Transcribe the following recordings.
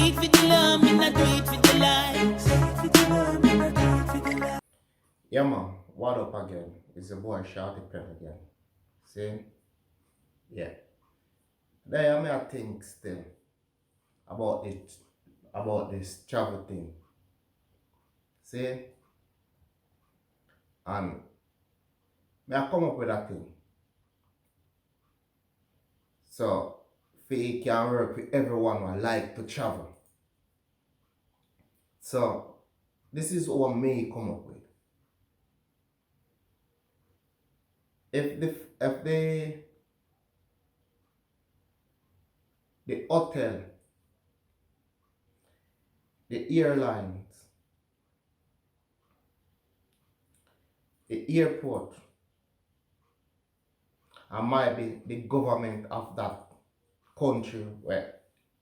it for the love, me not do it for the likes. Yeah, man, what up again? It's your boy Shorty Pen again. See? Yeah. There I think still about this travel thing. See? And I come up with a thing. So it can work with everyone who like to travel. So this is what me come up with. If the hotel, the airlines, the airport, and might be the government of that country where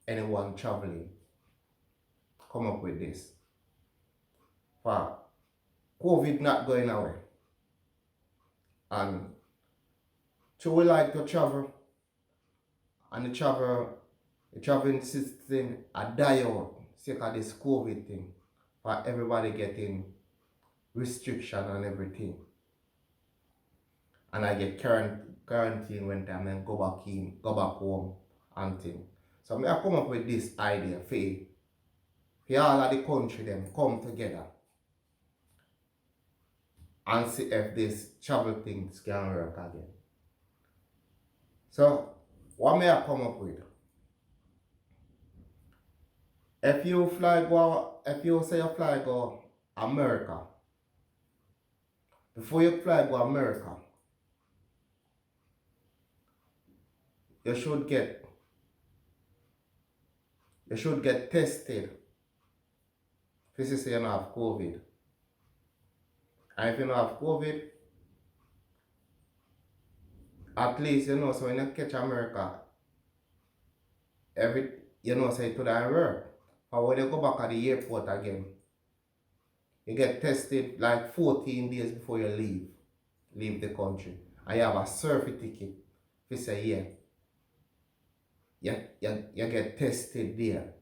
anyone traveling come up with this. For COVID not going away. And so we like to travel and the traveling system a die out because of this COVID thing. For everybody getting restriction and everything. And I get quarantine when time and go back home and thing. So I come up with this idea for all of the country them come together and see if this travel things can work again. So what may I come up with? If you say you fly go America, before you fly go America, you should get tested. This is say you don't have COVID. And if you don't have COVID, at least you know so when you catch America, so it could have work. Or when you go back at the airport again, you get tested like 14 days before you leave the country. And you have a survey ticket. If you say you get tested there.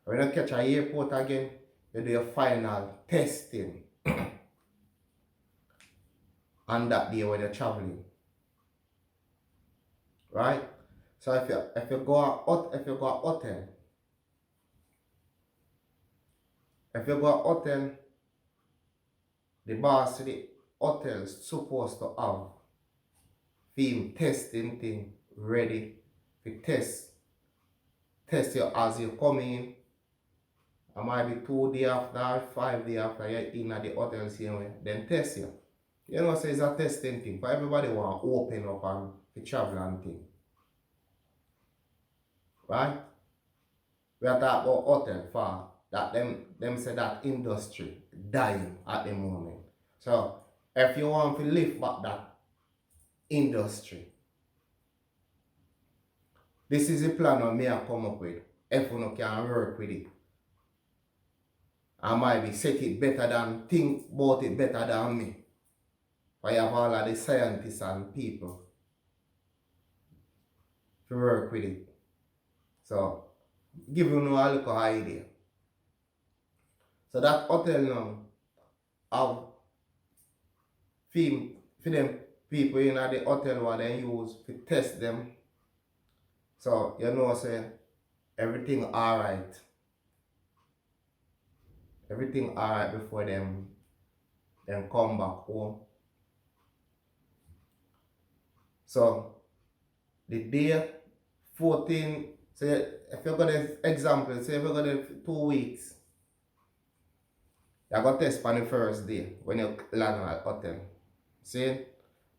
When you catch a airport again, you do your final testing on that day when you're traveling. Right? So if you go a hotel, the boss of the hotel is supposed to have film testing thing ready to test you as you come in. It might be 2 days after, 5 days after you're in at the hotel same way, then test you. You know, so it's a testing thing. For everybody want to open up and to travel and thing. Right? We are talking about hotel for that them say that industry dying at the moment. So if you want to lift back that industry, this is the plan that me I come up with. If you can work with it. I might be think about it better than me. I have all of the scientists and people to work with it. So, give you a little idea. So that hotel now have film for them people in the hotel what they use to test them. So you know say everything alright. Everything alright before them come back home. So the day 14, so if you got an example, say if you got 2 weeks, you got test for the first day when you land at hotel. See,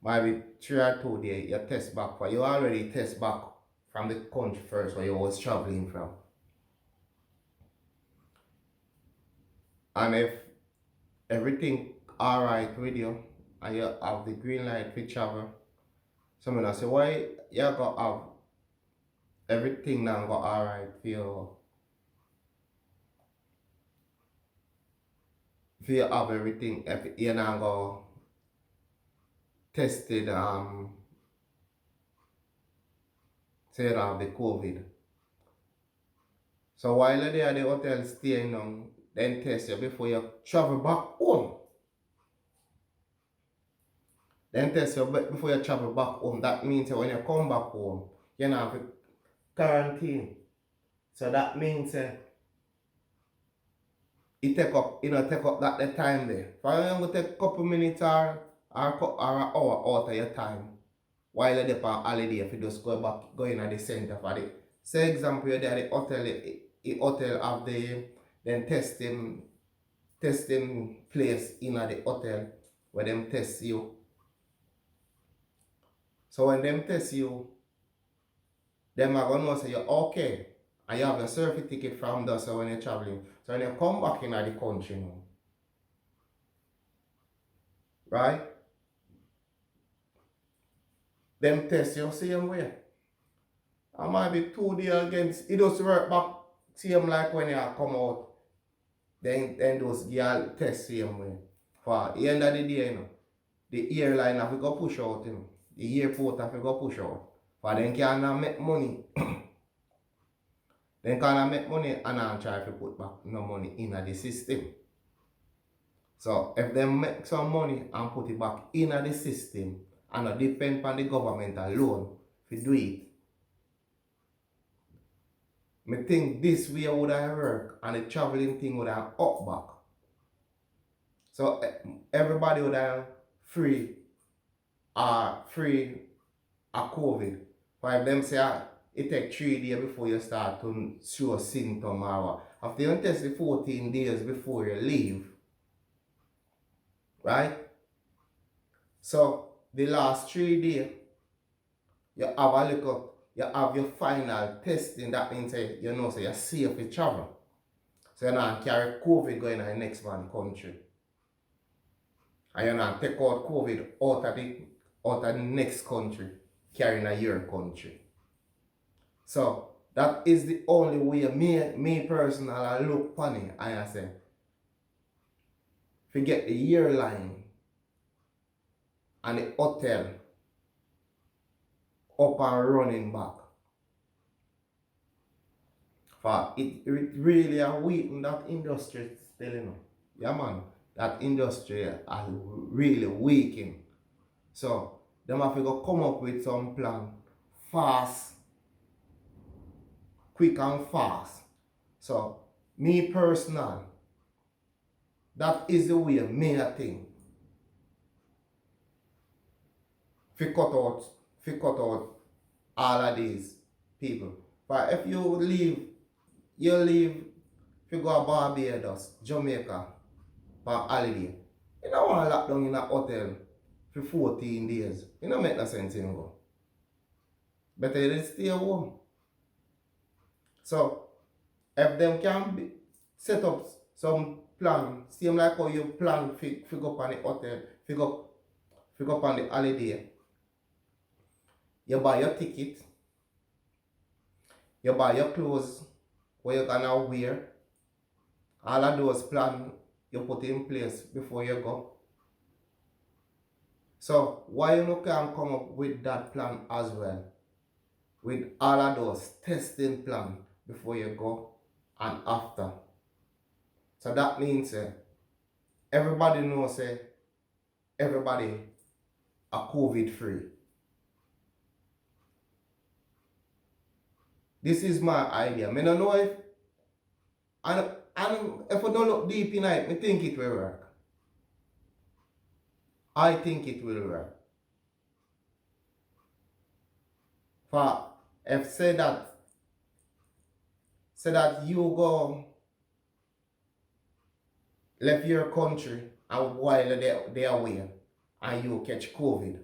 maybe 3 or 2 days you test back for you already test back from the country first where you was traveling from. And if everything alright with you and you have the green light to travel, someone will say why you got have everything now got alright for you have everything if you now go tested say you don't have the COVID. So while you're there at the hotel staying down, then test you before you travel back home. Then test you before you travel back home. That means that when you come back home, you don't have to quarantine. So that means it take up, take up that the time there. For you going to take a couple minutes or an hour out of your time while you're there on holiday if you just go in at the center for the. Say example, you're there at the hotel, the hotel have the then testing place in at the hotel where them test you. So when them test you, them are gonna know say you're okay. And you have your surfing ticket from there so when you're traveling. So when you come back in the country now, right? Them test you same way. I might be 2 days against it does work back same like when you come out. Then those girl test same way. For the end of the day, the airline have to go push out, the airport have to go push out. For them can't make money. Then can't make money and not try to put back no money in the system. So if they make some money and put it back in the system and not depend on the government alone to do it, I think this way would have worked and the traveling thing would have up back. So everybody would have free of COVID. For if them say it take 3 days before you start to show symptom or after you test the 14 days before you leave. Right? So the last 3 days you have a look up, you have your final testing, that means you know so you're safe to travel. So you're not carry COVID going to the next one country. And you're not take out COVID out of the next country, carrying a your country. So that is the only way me personally I look upon it and I say, forget the airline and the hotel up and running back. For it really a weaken that industry still, Yeah man, that industry is really weakening. So them have to go come up with some plan fast, quick and fast. So me personal, that is the way me I think. Fi cut out all of these people. But if you leave fi go to Barbados, Jamaica, for holiday. You don't want to lock down in a hotel for 14 days. It don't make no sense in go. Better you stay home. So if them can set up some plan, same like how you plan to go on the hotel, to go on the holiday. You buy your ticket, you buy your clothes, what you're gonna wear. All of those plans you put in place before you go. So why you can't come up with that plan as well? With all of those testing plan before you go and after. So that means everybody knows everybody are COVID free. This is my idea. I don't know if and if I don't look deep in it, I think it will work. I think it will work. For if say that you go left your country and while they are away and you catch COVID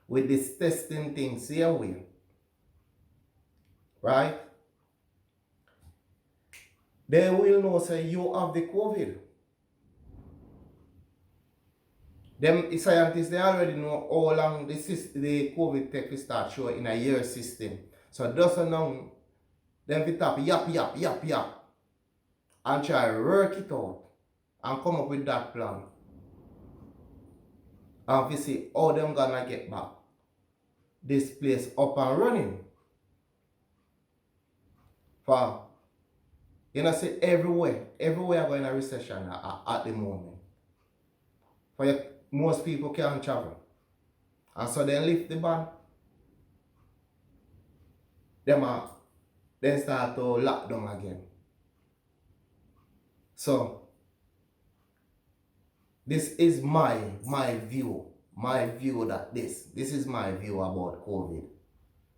with this testing thing, see away. Right? They will know say you have the COVID. Them scientists, they already know how long the COVID take to start showing in a year system. So just now, them we tap yap and try to work it out and come up with that plan. And we see how them gonna get back this place up and running. For, you know, see, everywhere are going a recession at the moment. For you, most people can't travel. And so they lift the ban. Then start to lock down again. So, this is my view. My view that this is my view about COVID.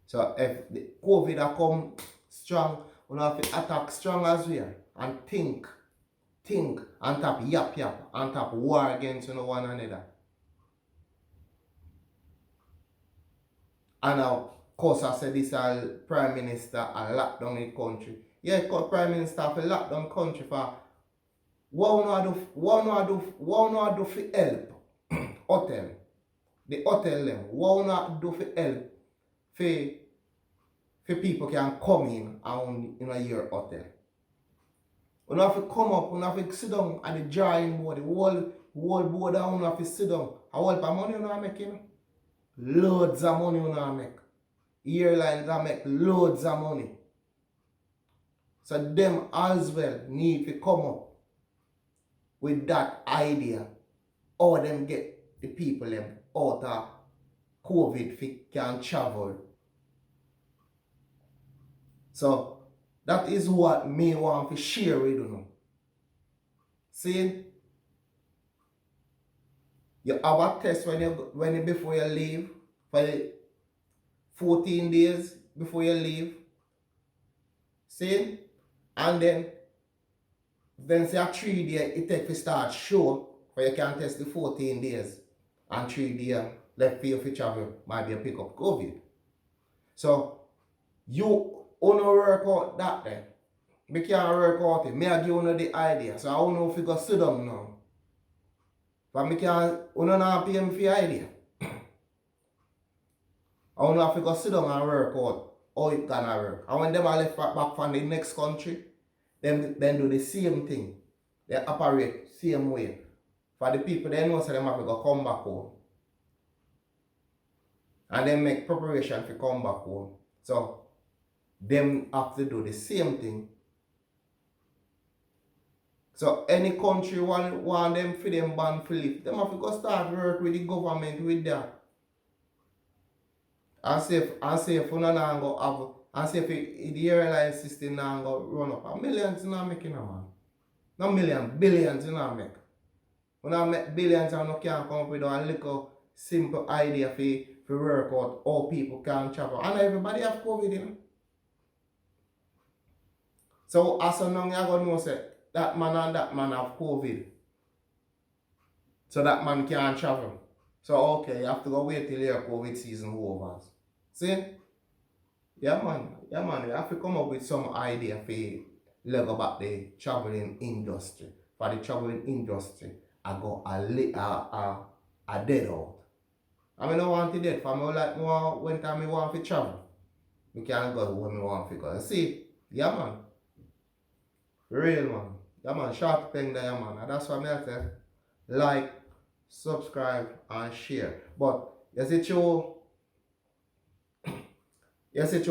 So if the COVID a come strong, we have to attack strong as well and think, and tap yap, and tap war against one another. And of course I said this Prime Minister a lock down the country. Yeah, Prime Minister have a lock down country for what we do for help hotel. The hotel them, what we do for help for people can come in and your hotel. We have to come up, we have to sit down at the drawing board, the whole board and we have to sit down. How much money you are making? Loads of money you are make. Airlines are make loads of money. So them as well need to come up with that idea how them get the people them out of COVID can travel. So that is what me want to share with you. See, you have a test when you before you leave for 14 days before you leave. See, and then say a 3 day it take to start show where you can test the 14 days and 3 days left for you to travel might be a pick up COVID. So you wanna work out that then. We can't work out it. Me I give you the idea. So I don't know if you go sit down now. But me can't, you don't have to pay me for your idea. I don't know if you go sit down and work out how it gonna work. And when them are left back from the next country, them do the same thing. They operate same way. For the people they know so them have to go come back home. And then make preparation for come back home. So them have to do the same thing. So any country want them for them ban for lift, them have to go start work with the government with that. And see if you not go have, and see if the airline system not go run up. And millions you not making man. Not millions, billions you not make. You not make billions and you can't come up with a little simple idea for work out how people can travel. And everybody have COVID, you know. So as of now, you're going to know say, that man and that man have COVID. So that man can't travel. So okay, you have to go wait till your COVID season over. See? Yeah man, you have to come up with some idea for leg about the traveling industry. For the traveling industry, I go a dead out. I mean, I want to dead. For me, like when time I want to travel, we can't go when we want to go. See? Yeah man. Real man. Yeah man, sharp thing there man. And that's what I say. Like, subscribe and share. But you see through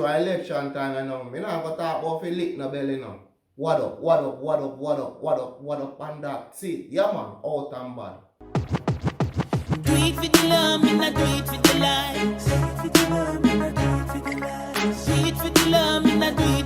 election time and now, I'm not going to talk about the lick no belly now. What up and that. See, yeah man, out and bad. Do it for the love, me not do it for the likes. Do it for the love, me not do it for the likes. Do it for the love, me not do it